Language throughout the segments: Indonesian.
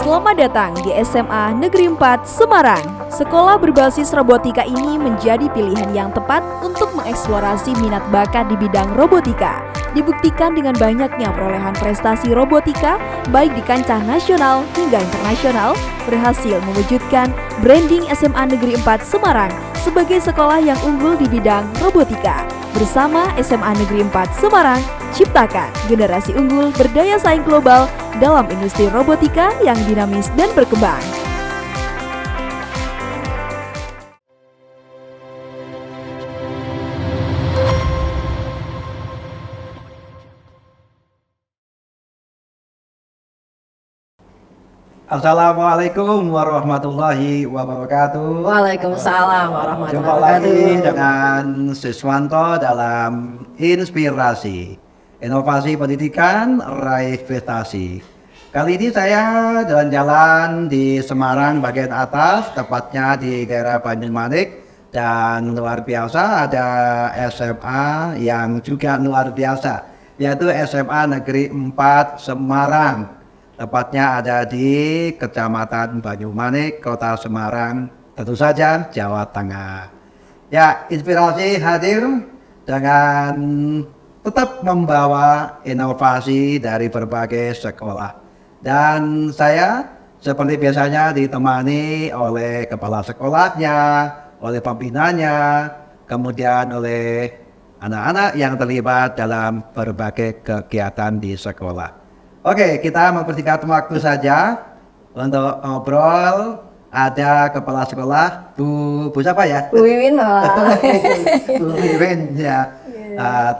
Selamat datang di SMA Negeri 4 Semarang. Sekolah berbasis robotika ini menjadi pilihan yang tepat untuk mengeksplorasi minat bakat di bidang robotika. Dibuktikan dengan banyaknya perolehan prestasi robotika, baik di kancah nasional hingga internasional, berhasil mewujudkan branding SMA Negeri 4 Semarang sebagai sekolah yang unggul di bidang robotika. Bersama SMA Negeri 4 Semarang, ciptakan generasi unggul berdaya saing global dalam industri robotika yang dinamis dan berkembang. Assalamualaikum warahmatullahi wabarakatuh. Waalaikumsalam warahmatullahi Jumpa lagi wabarakatuh. dengan Siswanto dalam Inspirasi Inovasi Pendidikan Raih Prestasi. Kali ini saya jalan-jalan di Semarang bagian atas, tepatnya di daerah Banyumanik, dan luar biasa ada SMA yang juga luar biasa, yaitu SMA Negeri 4 Semarang. Tepatnya ada di Kecamatan Banyumanik, Kota Semarang, tentu saja Jawa Tengah. Ya, Inspirasi hadir dengan tetap membawa inovasi dari berbagai sekolah. Dan saya seperti biasanya ditemani oleh kepala sekolahnya, oleh pembinanya, kemudian oleh anak-anak yang terlibat dalam berbagai kegiatan di sekolah. Oke, kita mempersingkat waktu saja untuk ngobrol. Ada kepala sekolah, Bu siapa ya? Bu Wiwin, Pak. Bu Wiwin, ya.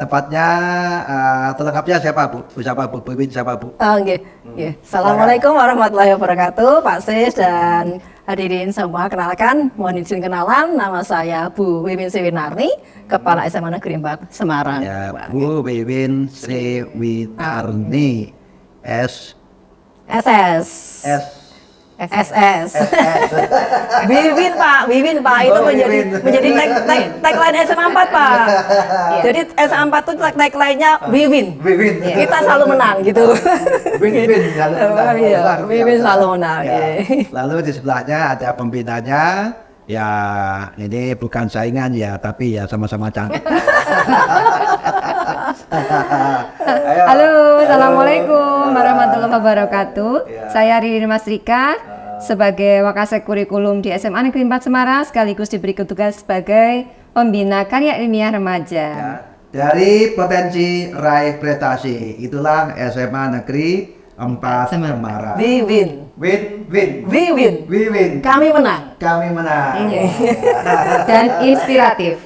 Tepatnya, terlengkapnya siapa, Bu? Bu siapa, Bu? Bu Wiwin siapa, Bu? Nggih. Assalamualaikum warahmatullahi wabarakatuh, Pak Sis dan hadirin semua. Kenalkan, mohon izin kenalan, nama saya Bu Wiwin Sriwinarni, Kepala SMA Negeri 4 Semarang. Ya, Bu Wiwin Sriwinarni. SS. Wiwin Pak itu menjadi tagline SMA 4 Pak. Jadi SMA 4 itu tagline-nya Wiwin. Kita selalu menang gitu. Wiwin selalu menang. Lalu di sebelahnya ada pembinanya. Ya, ini bukan saingan ya, tapi ya sama-sama cantik. Halo, assalamualaikum warahmatullahi wabarakatuh. Saya Ririn Masrika sebagai Wakasek Kurikulum di SMA Negeri 4 Semarang, sekaligus diberi tugas sebagai pembina karya ilmiah remaja. Ya, dari potensi raih prestasi, itulah SMA Negeri 4 Semarang. Wiwin. Kami menang. Dan inspiratif.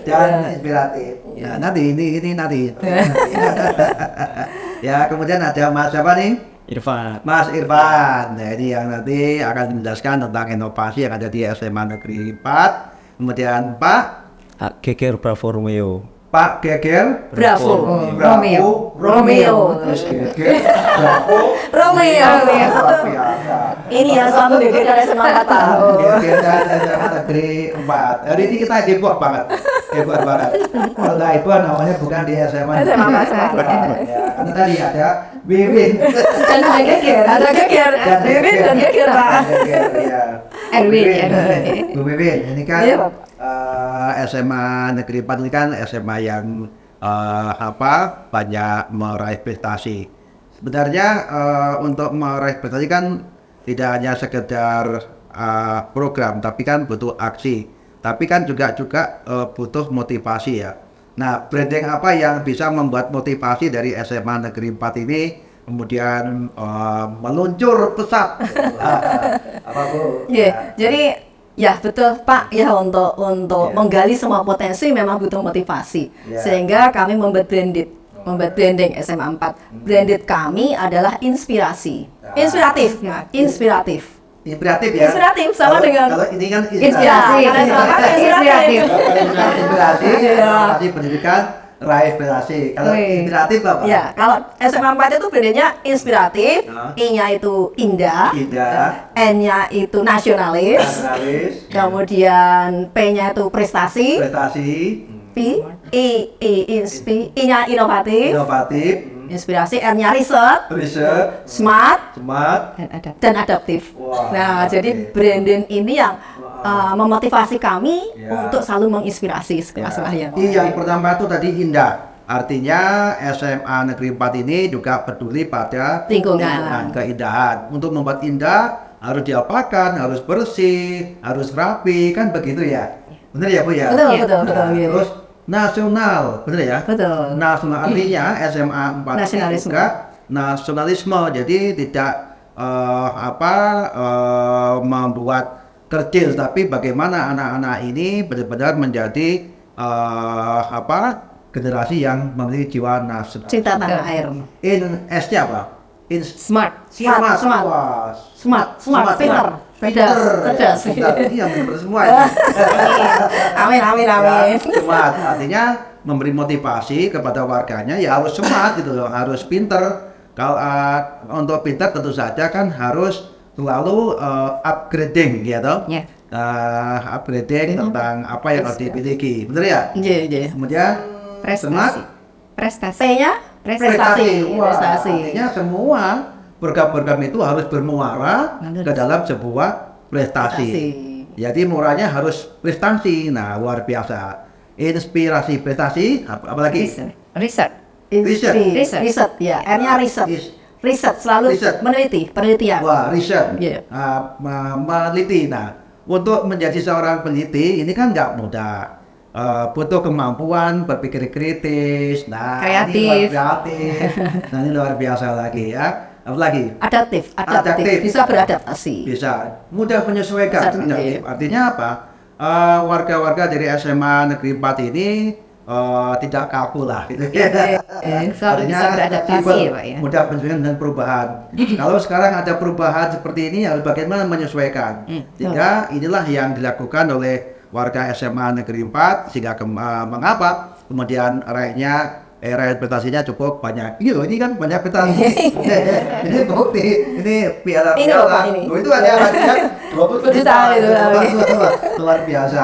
Ya, nanti. Ya, kemudian ada Mas siapa nih? Mas Irfan. Nah, ini yang nanti akan menjelaskan tentang inovasi yang ada di SMA Negeri 4. Kemudian Pak Geger Bravo Romeo. Pak Geger Bravo. Romeo. Ini yang selalu geger dari SMA 4 tahun. Geger dari SMA Negeri 4. Hari ini kita heboh banget. Kalau nggak heboh namanya bukan di SMA Negeri 4 Semarang. Ya, karena tadi ada Wiwin. Dan ada geger. Wiwin dan geger Pak. Erwin. Bu Wiwin, ini kan Iya, Pak. SMA Negeri 4 ini kan SMA yang banyak meraih prestasi. Sebenarnya untuk meraih prestasi kan tidak hanya sekedar program, tapi kan butuh aksi. Tapi kan juga butuh motivasi ya. Nah, branding apa yang bisa membuat motivasi dari SMA Negeri 4 ini kemudian meluncur pesat? Apa Bu? Jadi ya betul Pak, ya untuk menggali semua potensi memang butuh motivasi. Sehingga kami membuat branding SMA 4. Branded kami adalah inspiratif ya. Inspiratif, Sama dengan kalau ini kan inspirasi. Inspirasi pendidikan raih prestasi. Kalau inspiratif apa? Ya, kalau SMA 4 itu brandnya inspiratif, I-nya itu indah, N-nya itu nasionalis, kemudian P-nya itu prestasi, I-nya inovatif, Inspirasi, R-nya riset, Riset, smart, smart. dan adaptif. Wah, Nah, oke. jadi branding ini yang memotivasi kami Ya. untuk selalu menginspirasi sekolah yang Yang pertama itu tadi indah. Artinya SMA Negeri 4 ini juga peduli pada Lingkungan. keindahan. Untuk membuat indah harus diapakan, harus bersih, harus rapi, kan begitu ya. Benar ya Bu ya? Betul, Ya. betul, betul. Nah, gitu. terus nasional, benar ya? Betul. Nasional artinya SMA 4 ini Nasionalisme. juga nasionalisme. Jadi tidak membuat kecil, tapi bagaimana anak-anak ini benar-benar menjadi generasi yang memiliki jiwa nasional. Cinta tanah air. In S-nya apa? In Smart. Smart, smart. Wah, Smart, pinter, cerdas. Iya, benar semua ini. Amin, amin, amin. Smart artinya memberi motivasi kepada warganya ya harus smart gitu loh, harus pinter. Kalau untuk pinter tentu saja kan harus selalu upgrading gitu. Ya. Upgrading tentang apa yang harus dimiliki, bener ya? Iya, iya. Kemudian smart, Prestasi. P-nya prestasi. Wah, Prestasi. artinya semua program-program itu harus bermuara ke dalam sebuah prestasi. Jadi muaranya harus prestasi. Nah, luar biasa. Inspirasi prestasi, apalagi? Riset. Riset. Riset, ya. R-nya riset. Riset, selalu Riset. meneliti, penelitian. Wah, riset. Iya. Meneliti. Nah, untuk menjadi seorang peneliti ini kan nggak mudah. Butuh kemampuan berpikir kritis. Nah, Kreatif. Ini luar kreatif. Nah, ini luar biasa lagi ya. Apalagi? Adaptif. Adaptif. Bisa beradaptasi. Bisa mudah menyesuaikan. Bisa, Adaptif. iya. Artinya apa? Warga-warga dari SMA Negeri 4 ini tidak kaku lah gitu. Selalu bisa beradaptasi fleksibel, ya Pak ya. mudah penyesuaian dan perubahan. Kalau sekarang ada perubahan seperti ini harus bagaimana menyesuaikan. Sehingga inilah yang dilakukan oleh warga SMA Negeri 4 sehingga mengapa kemudian rakyat prestasinya cukup banyak. Iya, ini kan banyak prestasi. Ini bukti, ini piala. Ini loh, Pak, ini. Oh, itu ada hadiah 20 juta itu. Luar biasa.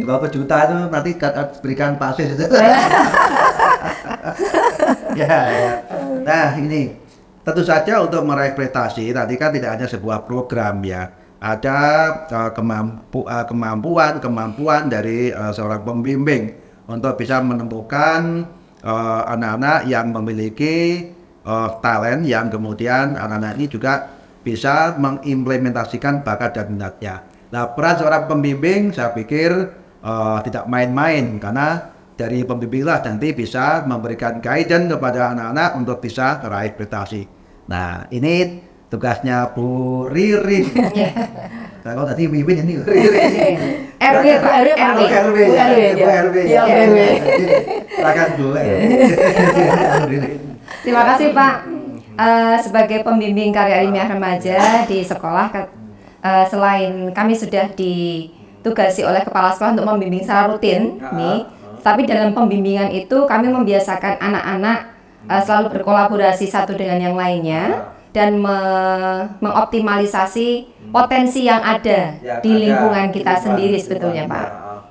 20 juta itu nanti berikan pasir itu. Ya. Nah, ini tentu saja untuk meraih prestasi tadi kan tidak hanya sebuah program ya. Ada kemampuan dari seorang pembimbing untuk bisa menemukan anak-anak yang memiliki talent yang kemudian anak-anak ini juga bisa mengimplementasikan bakat dan minatnya. Nah, peran seorang pembimbing saya pikir tidak main-main karena dari pembimbinglah nanti bisa memberikan guidance kepada anak-anak untuk bisa meraih prestasi. Nah, ini tugasnya Bu Ririn. Kalau tadi Wiwin ini Ririn. RW Pak, RW. RW. Iya, RW. Silakan Bu. Terima kasih Pak. Sebagai pembimbing karya ilmiah remaja di sekolah, selain kami sudah ditugasi oleh kepala sekolah untuk membimbing secara rutin nih, tapi dalam pembimbingan itu kami membiasakan anak-anak selalu berkolaborasi satu dengan yang lainnya dan mengoptimalisasi potensi yang ada di lingkungan kita sendiri sebetulnya Pak.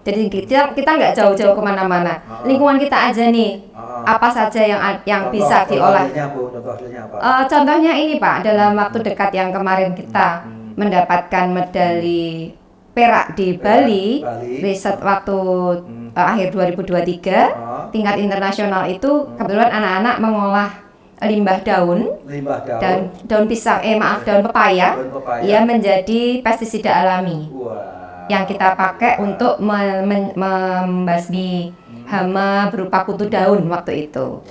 Jadi kita nggak jauh-jauh kemana-mana, lingkungan kita aja nih, apa saja yang bisa diolah. Contohnya ini Pak, dalam waktu dekat yang kemarin kita mendapatkan medali perak di Bali, riset waktu akhir 2023, tingkat internasional itu kebetulan anak-anak mengolah limbah daun dan daun pisang, daun pepaya, ya menjadi pestisida alami yang kita pakai untuk membasmi hama berupa kutu daun waktu itu.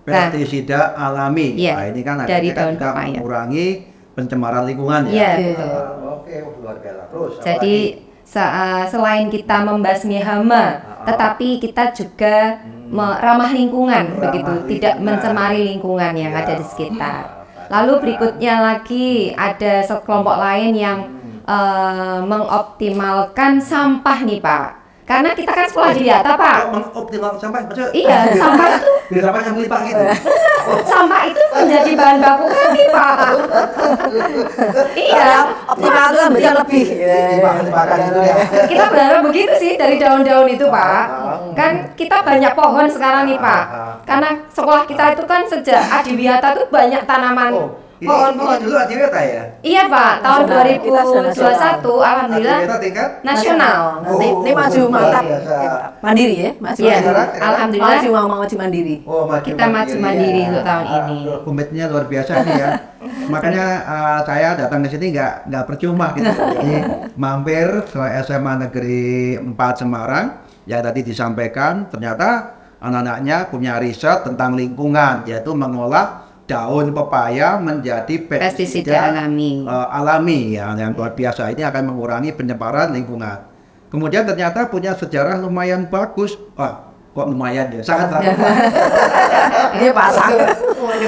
Pestisida alami. Iya, Nah, ini kan dari akhirnya daun juga pepaya. mengurangi pencemaran lingkungan ya. Iya, betul. Oke, luar biasa. Terus Jadi selain kita membasmi hama, tetapi kita juga ramah lingkungan begitu, tidak mencemari lingkungan yang ada di sekitar. Lalu berikutnya lagi ada sekelompok lain yang mengoptimalkan sampah nih Pak. Karena kita kan sekolah Juliata Pak. mengoptimalkan sampah maksudnya? Iya, sampah itu Biar apa yang melimpah gitu. Sampah itu menjadi bahan baku kami, Pak. Iya. Optimal itu kan berarti lebih. Limpahkan itu ya. Kita berharap begitu sih dari daun-daun itu, Pak. Kan kita banyak pohon sekarang nih, Pak. Karena sekolah kita itu kan sejak Adiwiyata tuh banyak tanaman Ini pohon-pohon. dulu Adiwiyata ya? Iya, Pak. Tahun Nasional. Kita sudah 2021 alhamdulillah Adiwiyata tingkat? nasional. Nanti ini maju mantap. biasa. Mandiri ya, maju. Iya, sekarang? alhamdulillah Maju mandiri. Oh, kita maju mandiri untuk tahun ini. Komitmennya luar biasa nih ya. Makanya saya datang ke sini nggak percuma gitu. Jadi mampir ke SMA Negeri 4 Semarang yang tadi disampaikan, ternyata anak-anaknya punya riset tentang lingkungan, yaitu mengolah daun pepaya menjadi Pestisida alami. alami ya, yang luar biasa. Ini akan mengurangi penyebaran lingkungan. Kemudian ternyata punya sejarah lumayan bagus. Wah, kok lumayan ya? Sangat relevan. Ini pasang. Lumayan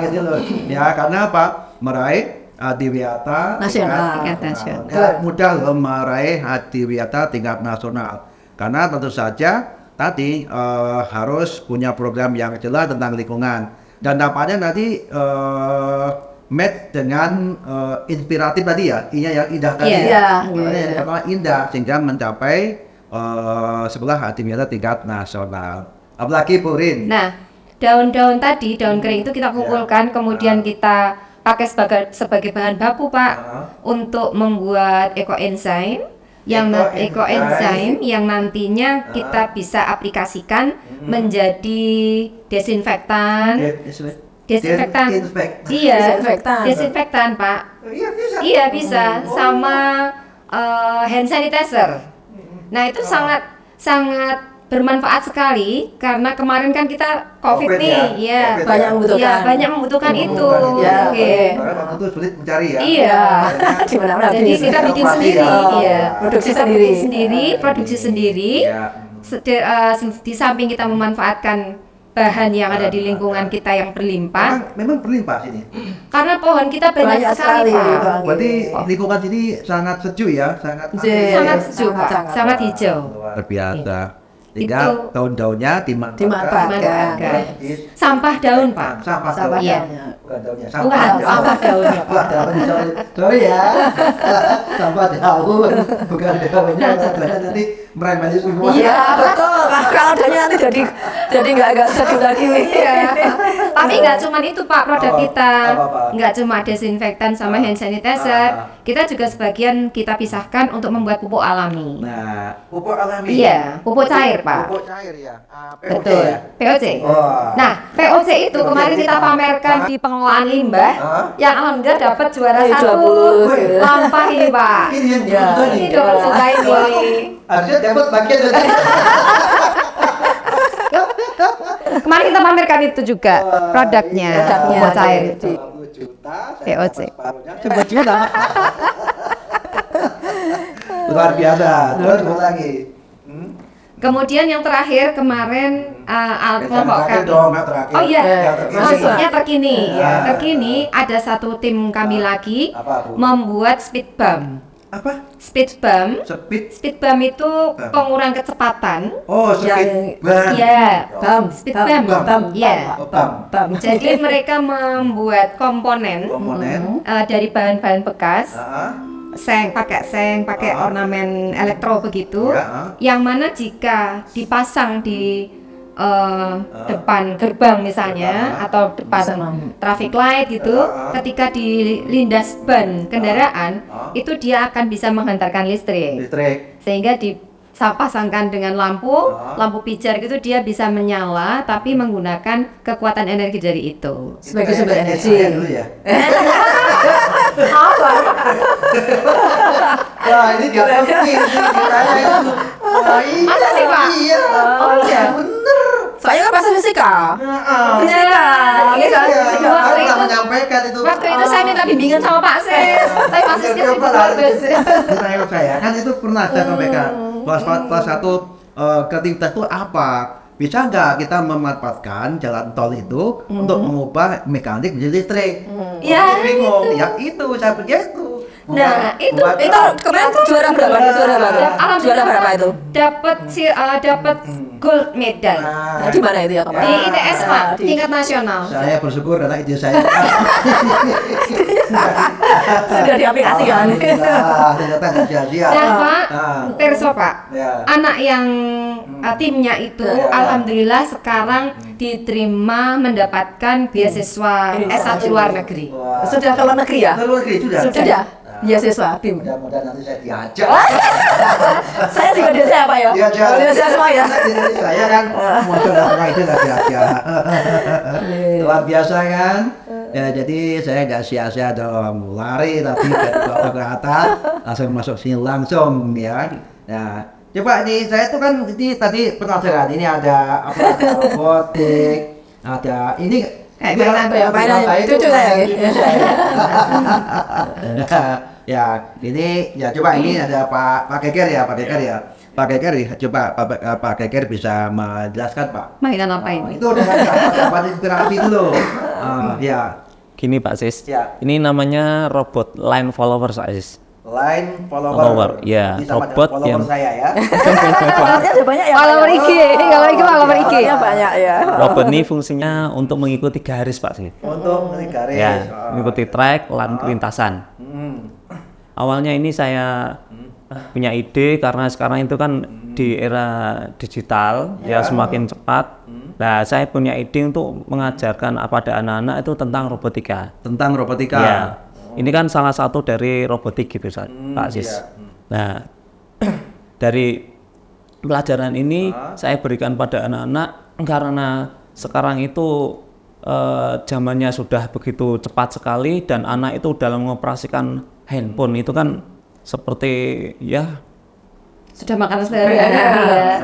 gitu loh. Ya, karena apa? Meraih Adiwiyata Nasional. Tingkat nasional. Ya, mudah loh meraih Adiwiyata tingkat nasional. Karena tentu saja tadi harus punya program yang jelas tentang lingkungan, dan tampaknya nanti match dengan inspiratif tadi ya, yang indah tadi Iya. ya, karena indah sehingga mencapai sebelah Adiwiyata tingkat nasional. Apalagi Purin. Nah, daun-daun tadi, daun kering itu kita kumpulkan, kemudian kita pakai sebagai bahan baku, Pak, untuk membuat ekoenzim yang nantinya kita bisa aplikasikan menjadi desinfektan. Desinfektan. Iya, Desinfektan. desinfektan, Pak. Iya bisa. Iya bisa, sama hand sanitizer. Nah itu sangat bermanfaat sekali karena kemarin kan kita COVID COVID nih, ya, ya, COVID banyak membutuhkan. Iya, banyak membutuhkan itu. Ya, Oke. Karena waktu itu sulit mencari ya. Iya. Di mana-mana Jadi bisnis. kita bikin Inovasi sendiri, ya. iya. Produksi Kita sendiri. bikin sendiri, produksi sendiri. Ya. Di samping kita memanfaatkan bahan yang ada di lingkungan kita yang berlimpah, Memang berlimpah sini. karena pohon kita banyak Banyak sekali, sekali, Pak. Bang. Berarti lingkungan sini sangat sejuk ya, sangat Iya. Sangat sejuk, Pak. Sangat. Sangat hijau. luar biasa. Itu. Tinggal daun-daunnya Dimanfaatkan. Dimanfaatkan. Sampah daun, Pak. Sampah Sampah daun. Iya. Bukan daunnya. Bukan, sampah daun. Sampah daun. Sorry ya. Sampah daun. Bukan daunnya. Daunnya nanti meremedi semua. Iya betul. Kalau adanya nanti jadi nggak sejuk lagi. Iya. Tapi nggak cuma itu, Pak, produk Apa? kita. Apa-apa? Nggak cuma desinfektan sama hand sanitizer. Kita juga sebagian kita pisahkan untuk membuat pupuk alami. Nah, pupuk alami. Iya, pupuk cair, Pak. Pupuk cair ya. POC Betul, ya? POC. Wah. Nah, POC itu kemarin kita pamerkan di pengelolaan limbah, Hah? yang alhamdulillah dapat juara Iya, 1 20. lampah ini, Pak. Ini yang Ya, dulu Ini nih. 20 juta ini. Harusnya dapat bagian dari Kemarin kita pamerkan itu juga produknya, pupuk cair itu. 20 juta. POC. Sebetulnya luar biasa. Terus mau lagi. Kemudian yang terakhir kemarin kelompok Terakhir kami. dong, nggak terakhir. Oh iya, Yang terkini. maksudnya terkini. Ya. Terkini ada satu tim kami lagi Apa, Bu? membuat speed bump. Apa? Speed bump. Speed. Speed bump itu pengurang kecepatan. Oh, speed. Yang- Ban. Iya. Bump, Speed bump, bump. bump, Iya. Oh, bam. Jadi mereka membuat komponen Komponen. dari bahan-bahan bekas. Ah, pakai ornamen elektro begitu, Ya. yang mana jika dipasang di depan gerbang misalnya atau depan traffic light gitu, ketika dilindas ban kendaraan itu dia akan bisa menghantarkan listrik, listrik. sehingga dipasangkan dengan lampu pijar gitu, dia bisa menyala tapi menggunakan kekuatan energi dari itu. Sebagai sumber energi. Saya dulu ya. Apa? Wah, ini dia ngerti ceritanya itu. Wah, iya. Masa sih, Pak? Iya. Oh, iya. Bener. Soalnya kan bahasa fisika. Fisika, iya kan? Iya, Waktu harus itu- menyampaikan itu. Waktu itu saya minta bimbingan sama Pak Sis, tapi Pak Sisnya sibuk banget. Saya saya kan itu pernah saya sampaikan. Kelas satu kreativitas itu apa? Bisa nggak kita memanfaatkan jalan tol itu untuk mengubah mekanik menjadi listrik? Ya, Bingung. Ya itu saya pikir itu. Nah, itu kemarin juara berapa? Juara berapa itu? dapat gold medal Nah, di mana itu ya kemarin? di ITS Pak, tingkat nasional. Saya bersyukur karena ide saya. Sudah diaplikasikan. Ternyata nggak sia-sia. Dan Pak, Ah. Perso Pak, Ya. anak yang timnya itu alhamdulillah sekarang diterima mendapatkan beasiswa S1 luar negeri. Wah. Sudah ke luar negeri ya? Ke luar negeri sudah. Sudah. Beasiswa tim. Mudah-mudahan nanti saya diajak. Saya juga di apa ya? Diajak. Di semua ya. Saya kan mau coba itu nggak diajak. Luar biasa kan? Ya, jadi saya nggak sia-sia dalam lari, tapi bawa ke atas langsung masuk sini langsung ya. Nah, coba nih saya tuh kan ini tadi penasaran, ini ada apa? Ada robotik, ada ini. Mainan apa ya? Mainan saya itu cucu saya. Ya, ini ya coba ini ada Pak Geger ya, Pak Geger ya. Pak Geger coba Pak Geger bisa menjelaskan Pak. Mainan apa ini? Itu dengan apa inspirasi dulu. Ya, Gini Pak Sis, Ya. ini namanya robot line follower Pak Sis. line follower. Follower, ya, Ini sama dengan robot follower yang- saya ya. Followernya ada banyak ya? Follower IG, kalau IG follower IG. Followernya banyak ya. Robot ini fungsinya untuk mengikuti garis Pak Sis. Untuk garis. Ya, mengikuti track, lintasan. Hmm. Awalnya ini saya punya ide karena sekarang itu kan di era digital ya semakin cepat. Nah, saya punya ide untuk mengajarkan pada anak-anak itu tentang robotika. Tentang robotika. Ya, ini kan salah satu dari robotik gitu, Pak Sis. iya. Nah, dari pelajaran ini saya berikan pada anak-anak karena sekarang itu zamannya sudah begitu cepat sekali dan anak itu dalam mengoperasikan handphone itu kan seperti ya Sudah makan sehari-hari ya.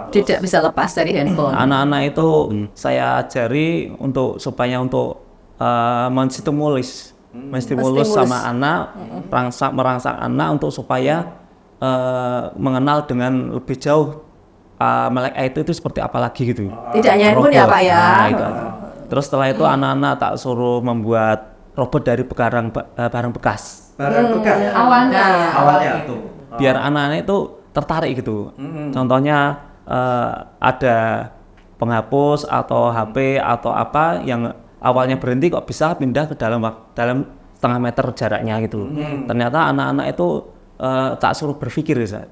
Tidak bisa lepas dari handphone. anak-anak itu saya ajari untuk supaya untuk menstimulus sama anak, merangsang anak untuk supaya mengenal dengan lebih jauh melek IT itu seperti apa lagi gitu. Tidak hanya handphone ya Robot. Pak ya. Nah, itu. Terus setelah itu anak-anak tak suruh membuat robot dari barang bekas. Barang bekas. Awalnya. Awalnya itu. Biar anak-anak itu tertarik gitu. Contohnya ada penghapus atau HP atau apa yang awalnya berhenti kok bisa pindah ke dalam setengah meter jaraknya gitu. Ternyata anak-anak itu tak suruh berpikir ya.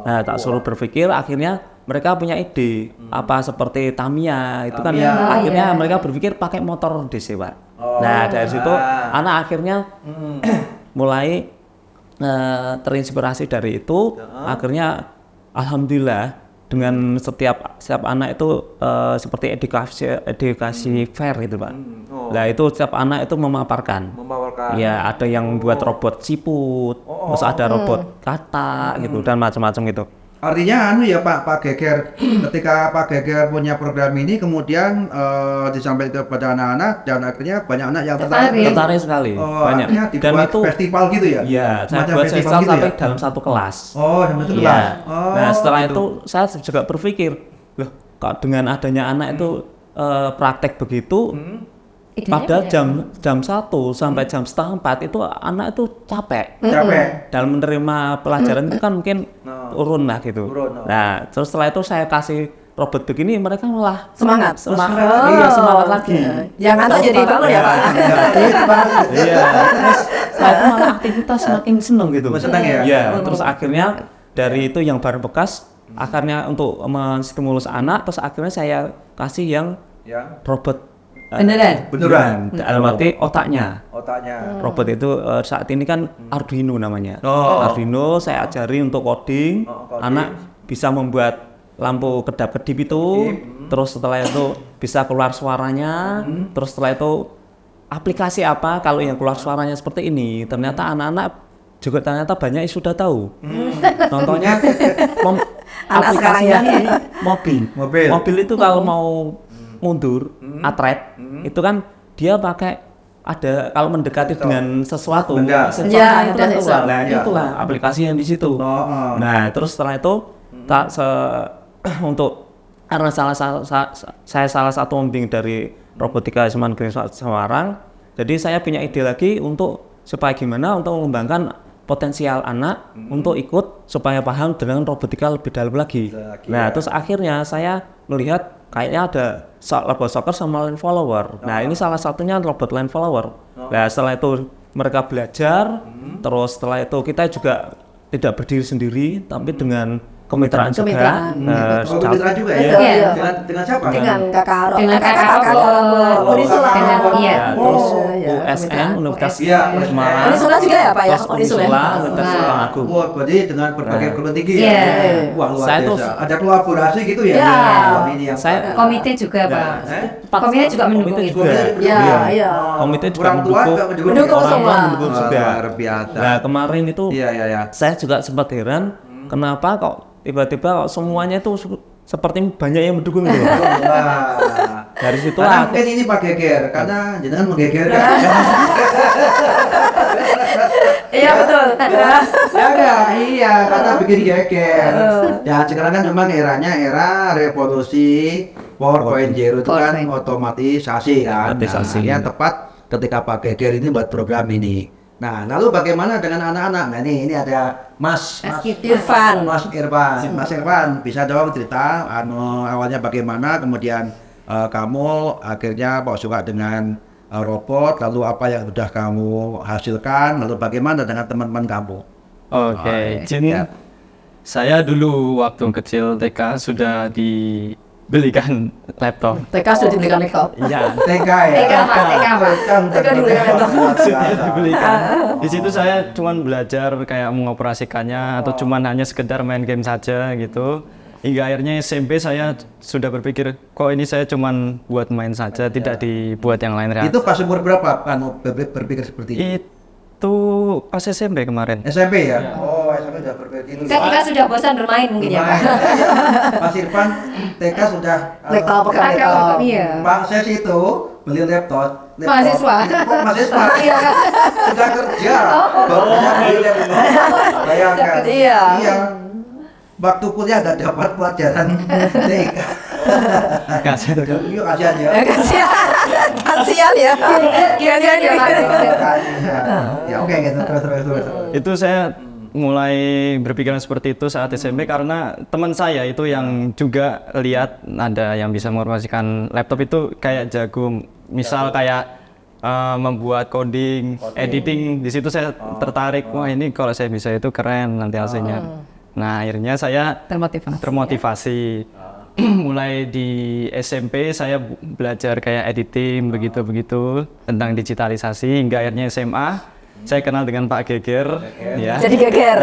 Nah, tak suruh berpikir akhirnya mereka punya ide apa seperti Tamiya itu kan akhirnya mereka berpikir pakai motor DC Pak. Nah, dari situ anak akhirnya mulai terinspirasi dari itu akhirnya alhamdulillah dengan setiap anak itu seperti edukasi fair gitu Pak. Nah itu setiap anak itu memaparkan. Ya ada yang buat robot siput, terus ada robot kata gitu dan macam-macam gitu. Artinya ya Pak Geger, ketika Pak Geger punya program ini kemudian disampaikan kepada anak-anak dan akhirnya banyak anak yang Tertarik sekali, banyak. Akhirnya Dan dibuat itu festival gitu ya? Iya, saya Semacam buat festival festival gitu sampai ya? dalam satu kelas. Oh, sampai itu Iya. kelas. Oh, Nah setelah gitu. itu saya juga berpikir, loh kok dengan adanya anak itu praktek begitu, padahal jam 1 sampai jam setengah 4 itu anak itu capek. Capek. Dalam menerima pelajaran itu kan mungkin turun lah gitu. Nah, terus setelah itu saya kasih robot begini, mereka malah Semangat. iya semangat lagi. Yang ngantuk jadi bangun ya Pak. Iya, terus setelah itu malah aktivitas semakin seneng gitu. Seneng ya? Iya, terus akhirnya dari itu yang barang bekas, akhirnya untuk menstimulus anak, terus akhirnya saya kasih yang robot beneran dalam arti otaknya. Robot itu saat ini kan Arduino namanya. Arduino saya ajari untuk coding. Anak bisa membuat lampu kedap-kedip itu. Terus setelah itu bisa keluar suaranya. Terus setelah itu aplikasi apa kalau yang keluar suaranya seperti ini. Ternyata anak-anak juga ternyata banyak yang sudah tahu. Contohnya Anak sekarang ya. mobil itu kalau mau mundur, atret, itu kan dia pakai ada kalau mendekati dengan sesuatu, Benda. sensor Ya, itu ada kan sensor. keluar. Nah, itulah aplikasi yang di situ. Nah, terus setelah itu untuk karena saya salah satu pembimbing dari robotika SMA Negeri Semarang, jadi saya punya ide lagi untuk supaya gimana untuk mengembangkan potensial anak untuk ikut supaya paham dengan robotika lebih dalam lagi. Nah, terus akhirnya saya melihat kayaknya ada robot soccer sama line follower. Nah, ini salah satunya robot line follower. Nah, setelah itu mereka belajar, terus setelah itu kita juga tidak berdiri sendiri, tapi dengan kemitraan juga. Kemitraan juga ya? Iya. Dengan siapa? Dengan kakak Aro. Dengan kakak Aro. Unisula. Iya. Terus Iya, USN, Universitas Iya, Semarang. Unisula juga ya Pak ya? Terus Unisula. Unisula, Universitas Sultan Agung. Wah, berarti dengan berbagai perguruan tinggi Iya. ya? Wah, luar Saya biasa. tuh- Ada kolaborasi gitu ya? Iya. Wah, ini yang Saya Komite juga Pak. Komite juga mendukung Komite itu. juga. Iya, iya. Komite juga orang tua juga Mendukung orang tua semua. mendukung juga. Luar biasa. Nah, kemarin itu Iya, iya, iya. saya juga sempat heran kenapa kok tiba-tiba kok semuanya itu seperti banyak yang mendukung gitu. Wah. Dari situ Karena aku- mungkin ini Pak Geger, karena jenengan menggegerkan. Iya betul. Ya enggak, iya, karena bikin geger. Dan sekarang kan memang eranya era revolusi 4.0 itu kan 4.0. otomatisasi kan. Otomatisasi. Nah, yang tepat ketika Pak Geger ini buat program ini. Nah, lalu bagaimana dengan anak-anak? Nah, ini ada Mas Irfan. Mas Irfan, bisa dong cerita awalnya bagaimana, kemudian kamu akhirnya kok suka dengan robot, lalu apa yang sudah kamu hasilkan, lalu bagaimana dengan teman-teman kamu? Oke, izin Ya. saya dulu waktu kecil TK sudah dibelikan laptop. TK sudah dibelikan laptop. Iya, TK ya? TK, Pak, TK, Pak. TK dibelikan laptop. sudah dibelikan. Di situ saya cuman belajar kayak mengoperasikannya atau cuman hanya sekedar main game saja gitu. Hingga akhirnya SMP saya sudah berpikir, kok ini saya cuman buat main saja, tidak dibuat yang lain. Itu pas umur berapa kamu berpikir seperti itu? Itu pas SMP kemarin. SMP ya? Oh, SMP udah berpikir. Ketika sudah bosan bermain mungkin ya Pak. Mas Irfan, TK sudah Laptop, pakai laptop. Iya. Pak Ses itu beli laptop. Mahasiswa. Oh, mahasiswa. Iya. Sudah kerja. Baru bisa beli laptop. Bayangkan. Iya. Iya. Waktu kuliah nggak dapat pelajaran TK. Kasihan. Yuk kasihan ya. Kasihan ya. Kasihan ya. Ya oke gitu terus. Itu saya mulai berpikiran seperti itu saat SMP karena teman saya itu yang juga lihat ada yang bisa mengoperasikan laptop itu kayak jago, misal kayak membuat coding, editing. Di situ saya tertarik, wah ini kalau saya bisa itu keren nanti hasilnya. Nah akhirnya saya termotivasi. Mulai di SMP saya belajar kayak editing begitu-begitu tentang digitalisasi hingga akhirnya SMA saya kenal dengan Pak Geger ya. Jadi geger.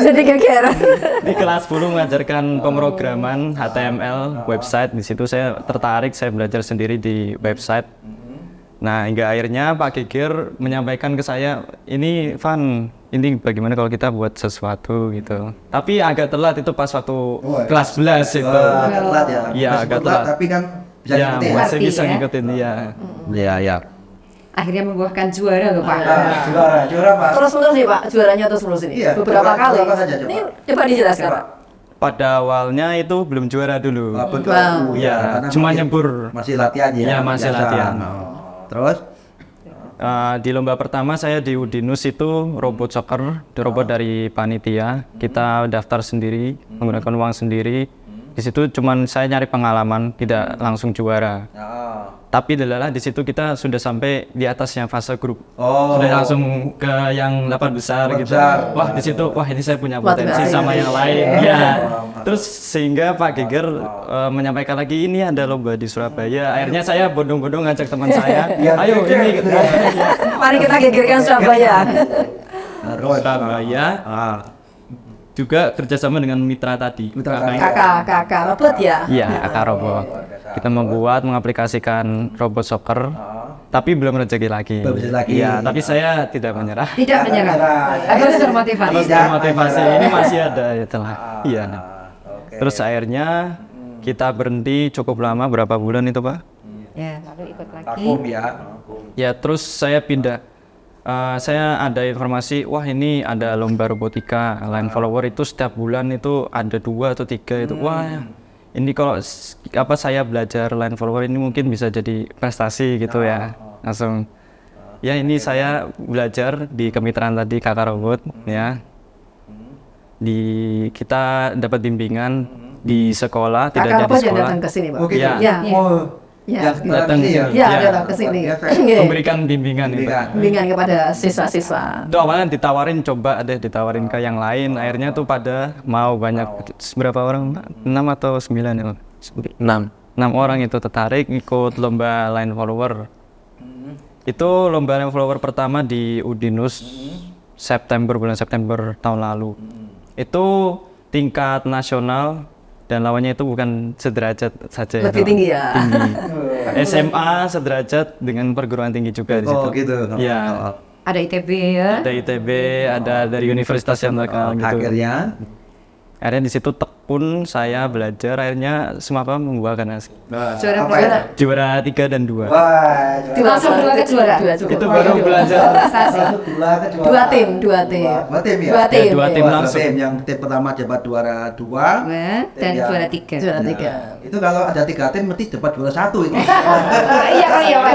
Jadi geger. Di kelas 10 mengajarkan pemrograman HTML website. Di situ saya tertarik, saya belajar sendiri di website. Nah, hingga akhirnya Pak Geger menyampaikan ke saya, ini Van, ini bagaimana kalau kita buat sesuatu gitu. Tapi agak telat itu pas waktu kelas 11 itu. Agak telat ya. Iya, Meskipun agak telat. Tapi kan bisa Ya, ngikutin. masih Ngerti bisa ya. ngikutin ya. Iya, iya. Akhirnya membuahkan juara loh Pak. Juara Pak. Terus menerus nih Pak, juaranya terus menerus ini. Iya, Beberapa kali. berapa saja, coba? Ini coba dijelaskan Pak. Pada awalnya itu belum juara dulu. Wow. Iya, karena cuma masih- nyebur. Masih latihan ya. Iya, masih biasa. latihan. Oh. Terus? Di lomba pertama saya di Udinus itu robot soccer, robot dari panitia. Kita daftar sendiri, menggunakan uang sendiri. Di situ cuman saya nyari pengalaman, tidak langsung juara. Tapi adalah di situ kita sudah sampai di atasnya fase grup. Oh. Sudah langsung ke yang 8 besar gitu. Besar. Wah, di situ wah ini saya punya Motivasi. potensi sama yang lain. Ya. Terus sehingga Pak Geger menyampaikan lagi ini ada lomba di Surabaya. Akhirnya saya bodong-bodong ngajak teman saya, ayo ini gitu. Mari kita gegerkan Surabaya. Terus? Surabaya juga kerjasama dengan mitra tadi. Mitra tadi. Kakak robot ya. Iya, Kakak Robot. Kita membuat mengaplikasikan robot soccer, tapi belum rezeki lagi. Belum rezeki lagi. Iya, tapi saya tidak menyerah. Tidak menyerah. Harus termotivasi. Terus termotivasi ini masih ada ya telah. Iya. Terus akhirnya kita berhenti cukup lama, berapa bulan itu Pak? Ya, lalu ikut lagi. Vakum ya. Ya terus saya pindah. Saya ada informasi, wah ini ada lomba robotika, line follower itu setiap bulan itu ada 2 atau 3 itu. Wah ini kalau saya belajar line follower ini mungkin bisa jadi prestasi gitu ya. Langsung Ya ini saya belajar di kemitraan tadi Kakak Robot ya. Kita dapat bimbingan di sekolah, tidak Kakak hanya apa di yang sekolah. datang ke sini, Pak? Oh, gitu. Iya. Ya. Oh, Ya. yang sekarang Datang ini di ya. sini. Ya, Ya. datang ke sini. Biasa. Nggih. Memberikan bimbingan itu. Bimbingan. Bimbingan kepada siswa-siswa. Itu awalnya ditawarin coba ada ditawarin ke yang lain, akhirnya tuh pada mau banyak. Berapa orang Pak? 6 atau 9 ya? 6. 6 orang itu tertarik ikut lomba line follower. Itu lomba line follower pertama di Udinus bulan September tahun lalu. Itu tingkat nasional dan lawannya itu bukan sederajat saja. Lebih tinggi ya. Tinggi. SMA sederajat dengan perguruan tinggi juga di situ. Oh, gitu. Iya. Ada ITB ya. Ada ITB, ada dari universitas yang terkenal gitu. Akhirnya Di situ tekun saya belajar, akhirnya semua membuahkan hasil. Juara apa ya? berapa? Juara 3 dan 2. Wah, Langsung dua ke juara. Itu baru belajar. Dua tim. Dua tim ya? Dua tim. Ya, dua tim Dua langsung. tim. Yang tim pertama dapat juara 2. Dan Ya. juara 3. Juara 3. Itu kalau ada 3 tim mesti dapat juara 1 itu. Iya kali ya Pak.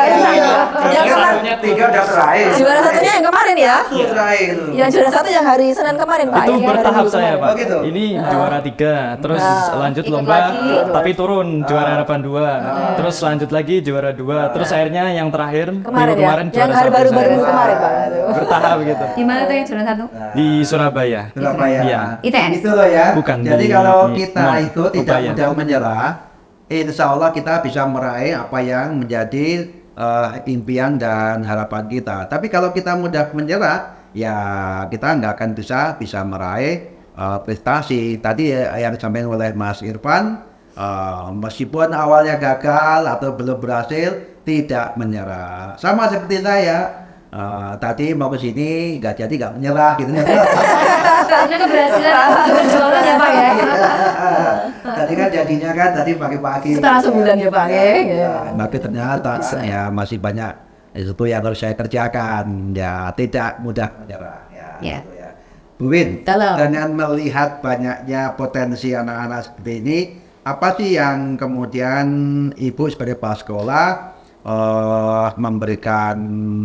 Yang kemarin 3 udah terakhir. juara satunya yang kemarin ya. Itu terakhir itu. Yang juara satu yang hari Senin kemarin, Pak. Itu Yang hari bertahap Minggu saya kemarin. Pak. Oh, gitu? Ini juara 3, terus lanjut ikut lomba, lagi. tapi turun juara harapan 2, terus lanjut lagi juara 2, terus akhirnya yang terakhir Kemarin minggu ya. kemarin Yang juara hari 1 baru-baru saya. kemarin, Pak. Bertahap gitu. Di mana tuh yang juara 1? Di Surabaya. Surabaya. Iya. ITS. Itu loh ya. Bukan, Jadi di- kalau di kita mall, itu tidak Ubaya. mudah menyerah, insya Allah kita bisa meraih apa yang menjadi impian dan harapan kita. Tapi kalau kita mudah menyerah, ya kita nggak akan bisa meraih prestasi. Tadi yang disampaikan oleh Mas Irfan, meskipun awalnya gagal atau belum berhasil, tidak menyerah. Sama seperti saya. Tadi mau ke sini nggak menyerah gitu. Karena keberhasilan perjuangan ya Pak ya. Tadi kan jadinya kan tadi pagi-pagi. Setengah 9 ya, Pak. Ya. Tapi ternyata ya masih banyak itu yang harus saya kerjakan. Ya tidak mudah menyerah. Ya. Gitu ya. Bu Win, Dalam. dengan melihat banyaknya potensi anak-anak seperti ini, apa sih yang kemudian Ibu sebagai kepala sekolah memberikan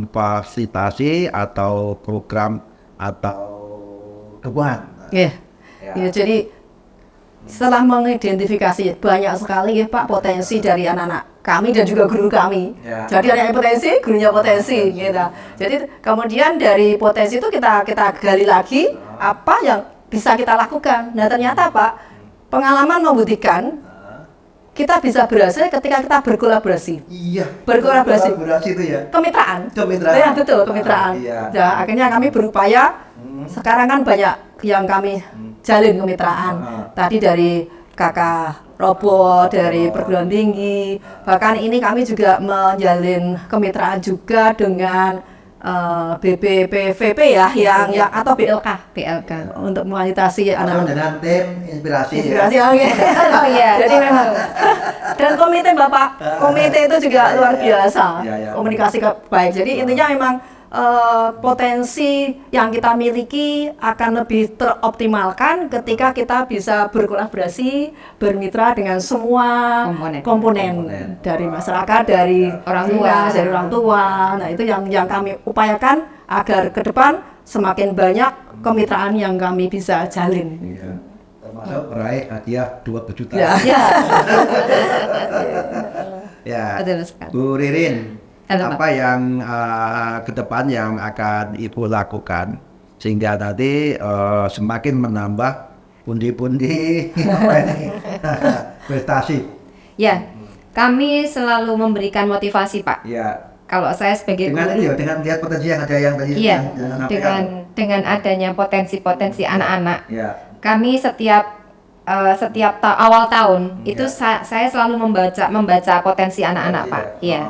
fasilitasi atau program atau dukungan? Iya. Ya, jadi setelah mengidentifikasi banyak sekali ya Pak potensi dari anak-anak kami dan juga guru kami. Ya. Jadi anaknya potensi, gurunya potensi gitu. Jadi kemudian dari potensi itu kita gali lagi apa yang bisa kita lakukan. Nah, ternyata Pak, pengalaman membuktikan kita bisa berhasil ketika kita berkolaborasi. Iya. Berkolaborasi. Itu ya. Kemitraan. Kemitraan. Ya, betul, kemitraan. Iya. Nah, akhirnya kami berupaya. Sekarang kan banyak yang kami jalin kemitraan. Tadi dari kakak robot, dari perguruan tinggi. Bahkan ini kami juga menjalin kemitraan juga dengan BPPVP ya, yang atau BLK untuk memfasilitasi Atau anak-anak. dengan tim inspirasi. Inspirasi Ya. oke. Oh iya. Jadi memang dan komite Bapak, komite itu juga luar biasa. Ya, ya. Komunikasi baik. Jadi intinya memang potensi yang kita miliki akan lebih teroptimalkan ketika kita bisa berkolaborasi, bermitra dengan semua komponen dari masyarakat, dari Orang tua. dinas, dari orang tua. Nah, itu yang kami upayakan agar ke depan semakin banyak kemitraan yang kami bisa jalin. Iya. Termasuk meraih hadiah 20 juta. Ya. Ya. Betul sekali. Bu Ririn, Halo, Pak. apa yang ke depan yang akan Ibu lakukan sehingga nanti semakin menambah pundi-pundi apa ini, prestasi? Ya, kami selalu memberikan motivasi Pak. Ya. Kalau saya sebagai Dengan guru, ini, dengan lihat potensi yang ada yang tadi iya, yang sampaikan. dengan adanya potensi-potensi anak-anak, Ya. kami setiap awal tahun itu saya selalu membaca potensi anak-anak Pak. Iya.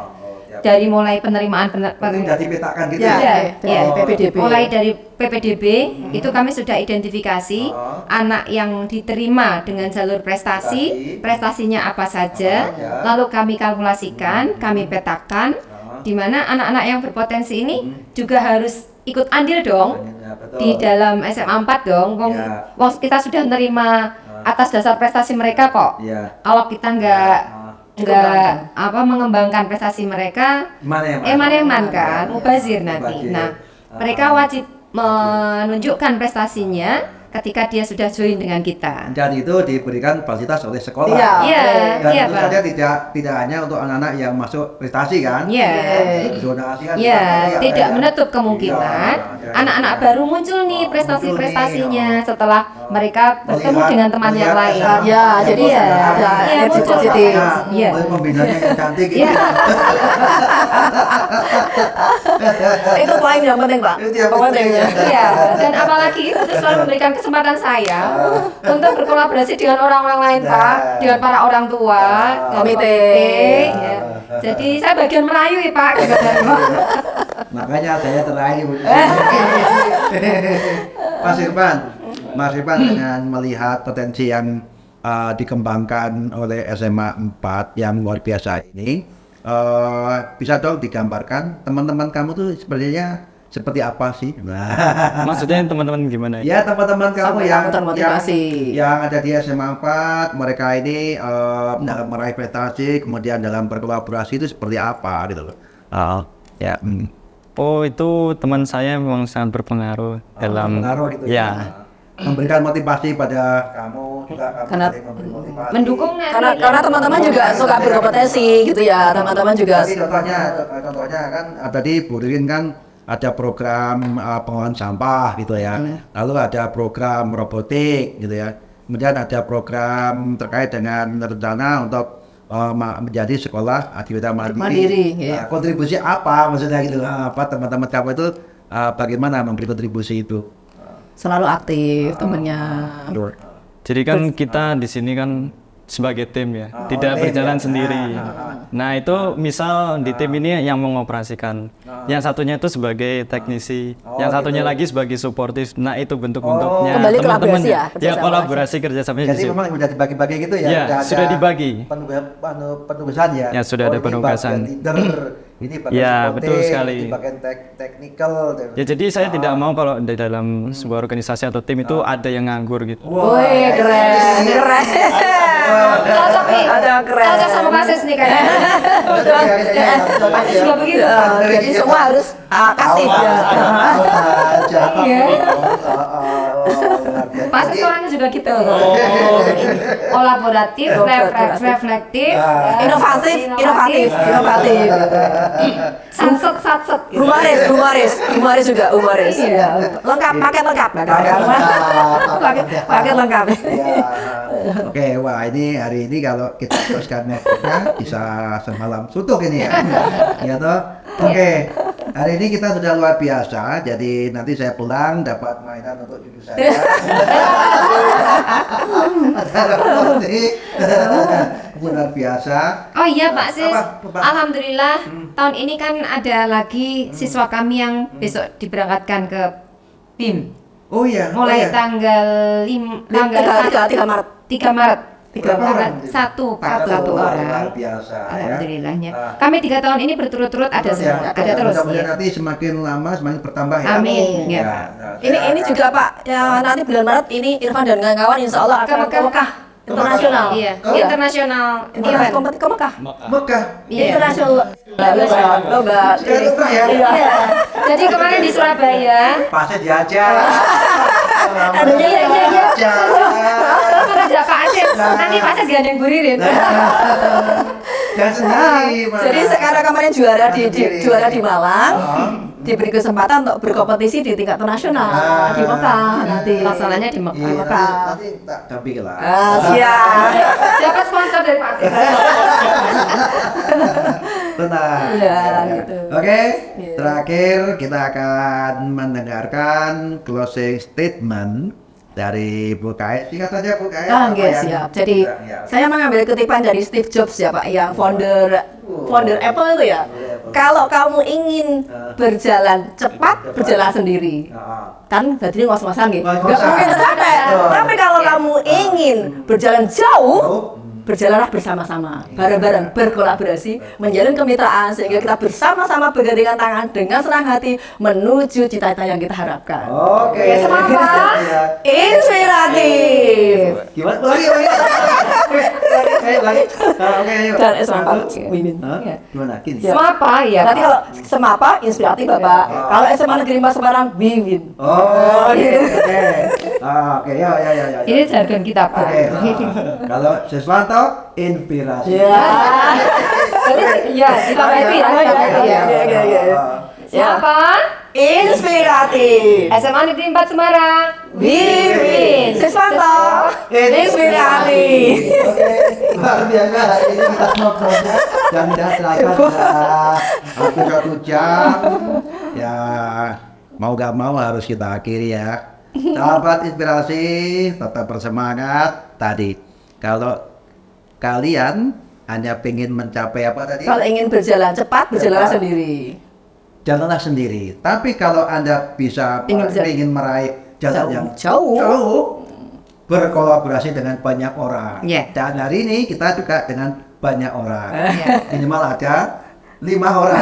Dari mulai penerimaan Sudah dipetakan gitu Ya, ya? ya, PPDB. mulai dari PPDB itu kami sudah identifikasi anak yang diterima dengan jalur prestasinya apa saja, lalu kami kalkulasikan, kami petakan, di mana anak-anak yang berpotensi ini juga harus ikut andil dong Ya, betul. di dalam SMA 4 dong. Ya. Wong kita sudah menerima atas dasar prestasi mereka kok. Ya. Kalau kita nggak nggak apa mengembangkan prestasi mereka, eman-eman kan, mubazir nanti. Mubazir. Nah, mereka wajib menunjukkan prestasinya ketika dia sudah join dengan kita. Dan itu diberikan fasilitas oleh sekolah. Iya. Iya, Dan iya tentu Pak. saja tidak hanya untuk anak-anak yang masuk prestasi kan. Iya. Zonasi kan Ya, juga tidak ada. menutup kemungkinan Iya. anak-anak baru muncul nih prestasi-prestasinya setelah mereka bertemu Melihat- dengan temannya yang melihat lain. SMA Ya, jadi Iya, ada iya, energi muncul. positif. Iya. Oleh pembinanya yang cantik gitu. Iya. Itu poin yang penting, Pak. Itu yang Poin penting. penting. Iya, dan apalagi itu selalu memberikan kesempatan saya untuk berkolaborasi dengan orang-orang lain, Pak, dengan para orang tua, Komite. ya. Jadi saya bagian merayu ya, Pak. Makanya saya terakhir. Mas Irfan dengan melihat potensi yang dikembangkan oleh SMA 4 yang luar biasa ini, bisa dong digambarkan teman-teman kamu tuh sebenarnya seperti apa sih? Nah, Maksudnya teman-teman gimana? ya teman-teman kamu Sampai yang kamu termotivasi. yang ada di SMA 4, mereka ini dalam meraih prestasi, kemudian dalam berkolaborasi itu seperti apa gitu loh. Ya. Oh, itu teman saya memang sangat berpengaruh dalam Berpengaruh gitu ya. Memberikan motivasi pada kamu juga kamu Karena- saling memberi motivasi. Mendukung Karena teman-teman juga suka berkompetensi gitu ya. Teman-teman juga Tadi contohnya kan tadi Bu Ririn kan ada program pengolahan sampah gitu ya. Lalu ada program robotik gitu ya. Kemudian ada program terkait dengan rencana untuk menjadi sekolah adiwita mandiri. Mandiri, iya. Nah, kontribusi apa maksudnya gitu? Apa teman-teman kamu itu bagaimana memberi kontribusi itu? selalu aktif temennya. Jadi kan kita di sini kan sebagai tim ya, tidak tim berjalan ya. sendiri. Nah itu misal di tim ini yang mengoperasikan, yang satunya itu sebagai teknisi, yang satunya lagi sebagai suportif. Nah itu bentuk-bentuknya Kembali teman-teman kolaborasi ya, ya, kerjasama kolaborasi kerjasamanya di Jadi situ. memang sudah dibagi-bagi gitu ya? Ya, Udah sudah ada dibagi. Penugasan ya? Ya, sudah ada ini penugasan. bagian leader, ini bagian Ya, supporting, betul sekali. ini bagian teknikal. Ya jadi saya tidak mau kalau di dalam sebuah organisasi atau tim itu ada yang nganggur gitu. Wih, keren, keren. Cocok nih. Ada keren. Cocok sama Pasis nih kayaknya. Pasis juga begitu. Jadi semua harus aktif ya. Iya. Pasis orangnya juga gitu. Kolaboratif, reflektif, Inovatif, inovatif, inovatif. satset. Humoris juga, humoris. Iya. Lengkap, paket lengkap. Paket lengkap. Oke, wah ini hari ini kalau kita teruskan networknya bisa semalam suntuk ini ya. Ya toh? Oke, hari ini kita sudah luar biasa. Jadi nanti saya pulang dapat mainan untuk cucu saya. Luar biasa. Oh iya Pak Sis, Apa? alhamdulillah tahun ini kan ada lagi siswa kami yang besok diberangkatkan ke BIM. Oh iya. Mulai oh iya. tanggal 3 Maret. 3 Maret. Berapa orang? Satu Satu, luar orang. biasa ya. Alhamdulillahnya. Kami 3 tahun ini berturut-turut ada Terus ya, semua, ada terus. mudah-mudahan Ya. nanti semakin lama semakin bertambah ya. Amin, ya, Ya, Pak. nah, Ini juga Pak, ya nanti bulan Maret ini Irfan dan kawan-kawan insya Allah akan ke Mekah internasional. Iya, Oh. internasional event. Kompetisi ke Mekah. Mekah. Iya. Internasional. Lomba. Sekarang lupa ya. Iya. Jadi kemarin di Surabaya, Pasnya diajak. iya. Diajak. Ada Pak Asis, nanti Pak Asis gandeng Bu Ririn. Jangan sendiri. Mas. Jadi sekarang kemarin juara Sendiri. juara di Malang, Oh. diberi kesempatan untuk berkompetisi di tingkat nasional di Mekah nanti. Pelaksananya di Iya, Mekah. nanti tak dampingi lah. Siap. Dapat sponsor dari Pak Asis. Tenang. Iya, gitu. Oke, terakhir kita akan mendengarkan closing statement dari Bu Kais. Singkat saja Bu Kais. Ah, apa nggih, yang- siap. Jadi Ya. saya mengambil kutipan dari Steve Jobs ya Pak, yang founder Apple itu ya. Kalau kamu ingin berjalan cepat, berjalan sendiri. Kan berarti ngos-ngosan gitu. Nggak Ngos-ngosan. mungkin capek. Tapi kalau kamu ingin berjalan jauh, berjalanlah bersama-sama, bareng-bareng, berkolaborasi, menjalin kemitraan sehingga kita bersama-sama bergandengan tangan dengan senang hati menuju cita-cita yang kita harapkan. Oke. Semangat. Ya. Inspiratif. Gimana lagi? Lagi. Oke, ayo. Dan SMA 4 Wimin. Hah? Ya. Gimana? Gini. Semapa ya. Nanti kalau Semapa inspiratif Bapak. Kalau SMA Negeri 4 Semarang Wimin. Oh, oke. Oke, ya. Ini jargon kita, Pak. Oke. Kalau Siswanto, inspirasi. Ya. Ya, kita happy ya. kita happy ya. Siapa? Inspiratif. SMA Negeri 4 Semarang. Wimin. Siswanto. Inspiratif. Oke, luar biasa. Hari ini kita ngobrolnya dan tidak terasa hampir 1 jam. Ya, mau gak mau harus kita akhiri ya. Sahabat inspirasi, tetap bersemangat. Tadi, kalau kalian hanya ingin mencapai apa tadi? Kalau ingin berjalan cepat, berjalanlah Cepat. sendiri. Jalanlah sendiri. Tapi kalau Anda bisa ingin meraih jalan yang jauh, berkolaborasi dengan banyak orang. Yeah. Dan hari ini kita juga dengan banyak orang. Minimal ada 5 orang.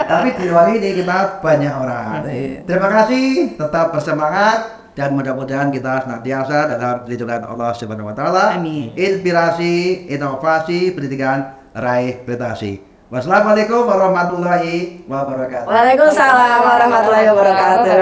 Tapi di luar ini kita banyak orang. Terima kasih, tetap bersemangat dan mudah-mudahan kita senantiasa dalam lindungan Allah Subhanahu wa taala. Amin. Inspirasi, inovasi, pendidikan, raih prestasi. Wassalamualaikum warahmatullahi wabarakatuh. Waalaikumsalam warahmatullahi wabarakatuh.